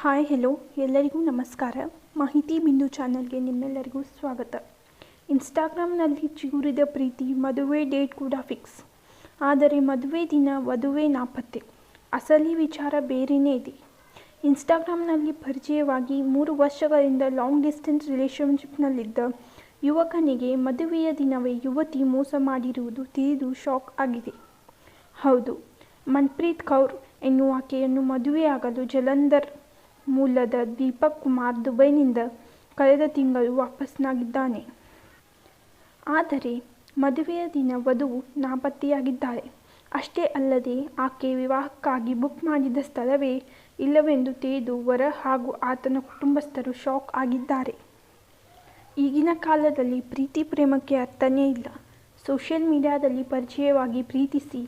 Hi hello ಎಲ್ಲರಿಗೂ ನಮಸ್ಕಾರ. ಮಾಹಿತಿ ಬಿಂದು ಚಾನಲ್ಗೆ ನಿಮ್ಮೆಲ್ಲರಿಗೂ ಸ್ವಾಗತ. ಇನ್ಸ್ಟಾಗ್ರಾಮ್ನಲ್ಲಿ ಚಿಗುರಿದ ಪ್ರೀತಿ, ಮದುವೆ ಡೇಟ್ ಕೂಡ ಫಿಕ್ಸ್. ಆದರೆ ಮದುವೆ ದಿನ ವಧುವೆ ನಾಪತ್ತೆ. ಅಸಲಿ ವಿಚಾರ ಬೇರೆಯೇ ಇದೆ. ಇನ್ಸ್ಟಾಗ್ರಾಮ್ನಲ್ಲಿ ಪರಿಚಯವಾಗಿ 3 ವರ್ಷಗಳಿಂದ ಲಾಂಗ್ ಡಿಸ್ಟೆನ್ಸ್ ರಿಲೇಷನ್ಶಿಪ್ನಲ್ಲಿದ್ದ ಯುವಕನಿಗೆ ಮದುವೆಯ ದಿನವೇ ಯುವತಿ ಮೋಸ ಮಾಡಿರುವುದು ತಿಳಿದು ಶಾಕ್ ಆಗಿದೆ. ಹೌದು, ಮನ್ಪ್ರೀತ್ ಕೌರ್ ಎನ್ನುವಾಕೆಯನ್ನು ಮದುವೆಯಾಗಲು ಜಲಂಧರ್ ಮೂಲದ ದೀಪಕ್ ಕುಮಾರ್ ದುಬೈನಿಂದ ಕಳೆದ ತಿಂಗಳು ವಾಪಸ್ಸಾಗಿದ್ದಾನೆ. ಆದರೆ ಮದುವೆಯ ದಿನ ವಧುವು ನಾಪತ್ತೆಯಾಗಿದ್ದಾಳೆ. ಅಷ್ಟೇ ಅಲ್ಲದೆ ಆಕೆ ವಿವಾಹಕ್ಕಾಗಿ ಬುಕ್ ಮಾಡಿದ ಸ್ಥಳವೇ ಇಲ್ಲವೆಂದು ತಿಳಿದು ವರ ಹಾಗೂ ಆತನ ಕುಟುಂಬಸ್ಥರು ಶಾಕ್ ಆಗಿದ್ದಾರೆ. ಈಗಿನ ಕಾಲದಲ್ಲಿ ಪ್ರೀತಿ ಪ್ರೇಮಕ್ಕೆ ಅರ್ಥನೇ ಇಲ್ಲ. ಸೋಷಿಯಲ್ ಮೀಡಿಯಾದಲ್ಲಿ ಪರಿಚಯವಾಗಿ ಪ್ರೀತಿಸಿ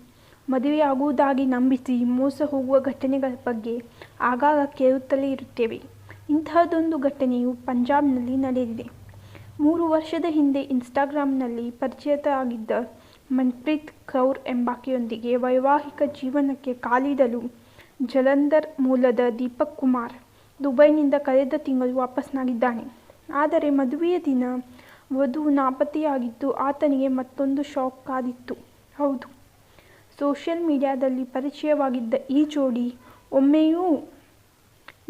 ಮದುವೆಯಾಗುವುದಾಗಿ ನಂಬಿಸಿ ಮೋಸ ಹೋಗುವ ಘಟನೆಗಳ ಬಗ್ಗೆ ಆಗಾಗ ಕೇಳುತ್ತಲೇ ಇರುತ್ತೇವೆ. ಇಂತಹದೊಂದು ಘಟನೆಯು ಪಂಜಾಬ್ನಲ್ಲಿ ನಡೆದಿದೆ. 3 ವರ್ಷದ ಹಿಂದೆ ಇನ್ಸ್ಟಾಗ್ರಾಮ್ನಲ್ಲಿ ಪರಿಚಿತರಾಗಿದ್ದ ಮನ್ಪ್ರೀತ್ ಕೌರ್ ಎಂಬಾಕೆಯೊಂದಿಗೆ ವೈವಾಹಿಕ ಜೀವನಕ್ಕೆ ಕಾಲಿಡಲು ಜಲಂಧರ್ ಮೂಲದ ದೀಪಕ್ ಕುಮಾರ್ ದುಬೈನಿಂದ ಕಳೆದ ತಿಂಗಳು ವಾಪಸ್ಸಾಗಿದ್ದಾನೆ. ಆದರೆ ಮದುವೆಯ ದಿನ ವಧು ನಾಪತ್ತೆಯಾಗಿದ್ದು ಆತನಿಗೆ ಮತ್ತೊಂದು ಶಾಕ್ ಕಾದಿತ್ತು. ಹೌದು, ಸೋಷಿಯಲ್ ಮೀಡಿಯಾದಲ್ಲಿ ಪರಿಚಯವಾಗಿದ್ದ ಈ ಜೋಡಿ ಒಮ್ಮೆಯೂ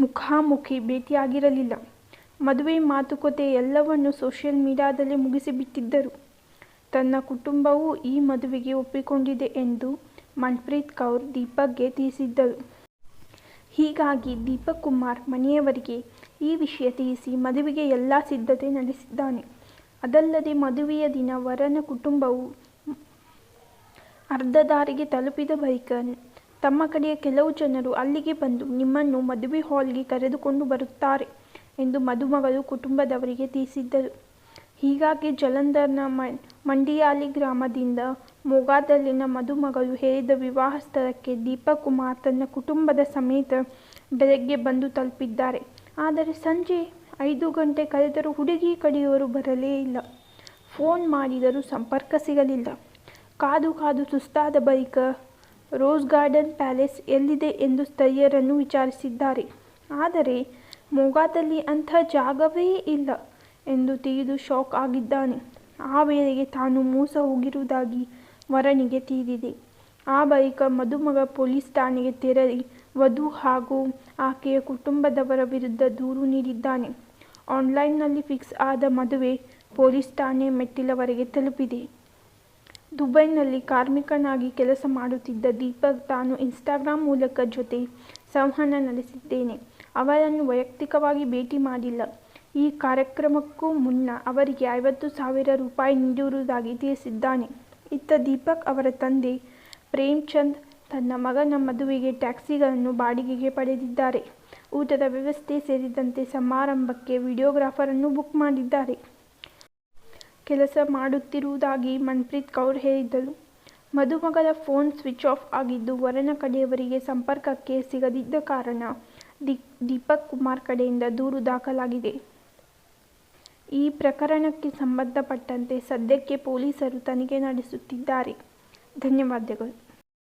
ಮುಖಾಮುಖಿ ಭೇಟಿಯಾಗಿರಲಿಲ್ಲ. ಮದುವೆ ಮಾತುಕತೆ ಎಲ್ಲವನ್ನೂ ಸೋಷಿಯಲ್ ಮೀಡಿಯಾದಲ್ಲೇ ಮುಗಿಸಿಬಿಟ್ಟಿದ್ದರು. ತನ್ನ ಕುಟುಂಬವೂ ಈ ಮದುವೆಗೆ ಒಪ್ಪಿಕೊಂಡಿದೆ ಎಂದು ಮನ್ಪ್ರೀತ್ ಕೌರ್ ದೀಪಕ್ಗೆ ತಿಳಿಸಿದ್ದರು. ಹೀಗಾಗಿ ದೀಪಕ್ ಕುಮಾರ್ ಮನೆಯವರಿಗೆ ಈ ವಿಷಯ ತಿಳಿಸಿ ಮದುವೆಗೆ ಎಲ್ಲ ಸಿದ್ಧತೆ ನಡೆಸಿದ್ದಾನೆ. ಅದಲ್ಲದೆ ಮದುವೆಯ ದಿನ ವರನ ಕುಟುಂಬವು ಅರ್ಧ ದಾರಿಗೆ ತಲುಪಿದ ಬಳಿಕ ತಮ್ಮ ಕಡೆಯ ಕೆಲವು ಜನರು ಅಲ್ಲಿಗೆ ಬಂದು ನಿಮ್ಮನ್ನು ಮದುವೆ ಹಾಲ್ಗೆ ಕರೆದುಕೊಂಡು ಬರುತ್ತಾರೆ ಎಂದು ಮದುಮಗಳು ಕುಟುಂಬದವರಿಗೆ ತಿಳಿಸಿದ್ದರು. ಹೀಗಾಗಿ ಜಲಂಧರ್ನ ಮಂಡಿಯಾಲಿ ಗ್ರಾಮದಿಂದ ಮೊಗಾದಲ್ಲಿನ ಮದುಮಗಳು ಹೇಳಿದ ವಿವಾಹ ಸ್ಥಳಕ್ಕೆ ದೀಪಕ್ ಕುಮಾರ್ ತನ್ನ ಕುಟುಂಬದ ಸಮೇತ ಬೆಳಗ್ಗೆ ಬಂದು ತಲುಪಿದ್ದಾರೆ. ಆದರೆ ಸಂಜೆ 5 ಗಂಟೆ ಕಳೆದರೂ ಹುಡುಗಿ ಕಡೆಯವರು ಬರಲೇ ಇಲ್ಲ. ಫೋನ್ ಮಾಡಿದರೂ ಸಂಪರ್ಕ ಸಿಗಲಿಲ್ಲ. ಕಾದು ಕಾದು ಸುಸ್ತಾದ ಬಳಿಕ ರೋಸ್ ಗಾರ್ಡನ್ ಪ್ಯಾಲೇಸ್ ಎಲ್ಲಿದೆ ಎಂದು ಸ್ಥಳೀಯರನ್ನು ವಿಚಾರಿಸಿದ್ದಾರೆ. ಆದರೆ ಮೊಗಾದಲ್ಲಿ ಅಂಥ ಜಾಗವೇ ಇಲ್ಲ ಎಂದು ತಿಳಿದು ಶಾಕ್ ಆಗಿದ್ದಾನೆ. ಆ ವೇಳೆಗೆ ತಾನು ಮೋಸ ಹೋಗಿರುವುದಾಗಿ ವರನಿಗೆ ತಿಳಿದಿದೆ. ಆ ಬಳಿಕ ಮದುಮಗ ಪೊಲೀಸ್ ಠಾಣೆಗೆ ತೆರಳಿ ವಧು ಹಾಗೂ ಆಕೆಯ ಕುಟುಂಬದವರ ವಿರುದ್ಧ ದೂರು ನೀಡಿದ್ದಾನೆ. ಆನ್ಲೈನ್ನಲ್ಲಿ ಫಿಕ್ಸ್ ಆದ ಮದುವೆ ಪೊಲೀಸ್ ಠಾಣೆ ಮೆಟ್ಟಿಲವರೆಗೆ ತಲುಪಿದೆ. ದುಬೈನಲ್ಲಿ ಕಾರ್ಮಿಕನಾಗಿ ಕೆಲಸ ಮಾಡುತ್ತಿದ್ದ ದೀಪಕ್ ತಾನು ಇನ್ಸ್ಟಾಗ್ರಾಮ್ ಮೂಲಕ ಜೊತೆ ಸಂವಹನ ನಡೆಸಿದ್ದೇನೆ. ಅವರನ್ನು ವೈಯಕ್ತಿಕವಾಗಿ ಭೇಟಿ ಮಾಡಿಲ್ಲ. ಈ ಕಾರ್ಯಕ್ರಮಕ್ಕೂ ಮುನ್ನ ಅವರಿಗೆ 50,000 ರೂಪಾಯಿ ನೀಡಿರುವುದಾಗಿ ತಿಳಿಸಿದ್ದಾನೆ. ಇತ್ತ ದೀಪಕ್ ಅವರ ತಂದೆ ಪ್ರೇಮ್ಚಂದ್ ತನ್ನ ಮಗನ ಮದುವೆಗೆ ಟ್ಯಾಕ್ಸಿಗಳನ್ನು ಬಾಡಿಗೆಗೆ ಪಡೆದಿದ್ದಾರೆ. ಊಟದ ವ್ಯವಸ್ಥೆ ಸೇರಿದಂತೆ ಸಮಾರಂಭಕ್ಕೆ ವಿಡಿಯೋಗ್ರಾಫರ್ ಅನ್ನು ಬುಕ್ ಮಾಡಿದ್ದಾರೆ. ಕೆಲಸ ಮಾಡುತ್ತಿರುವುದಾಗಿ ಮನ್ಪ್ರೀತ್ ಕೌರ್ ಹೇಳಿದ್ದರು. ಮದುಮಗಳ ಫೋನ್ ಸ್ವಿಚ್ ಆಫ್ ಆಗಿದ್ದು ವರನ ಕಡೆಯವರಿಗೆ ಸಂಪರ್ಕಕ್ಕೆ ಸಿಗದಿದ್ದ ಕಾರಣ ದೀಪಕ್ ಕುಮಾರ್ ಕಡೆಯಿಂದ ದೂರು ದಾಖಲಾಗಿದೆ. ಈ ಪ್ರಕರಣಕ್ಕೆ ಸಂಬಂಧಪಟ್ಟಂತೆ ಸದ್ಯಕ್ಕೆ ಪೊಲೀಸರು ತನಿಖೆ ನಡೆಸುತ್ತಿದ್ದಾರೆ. ಧನ್ಯವಾದಗಳು.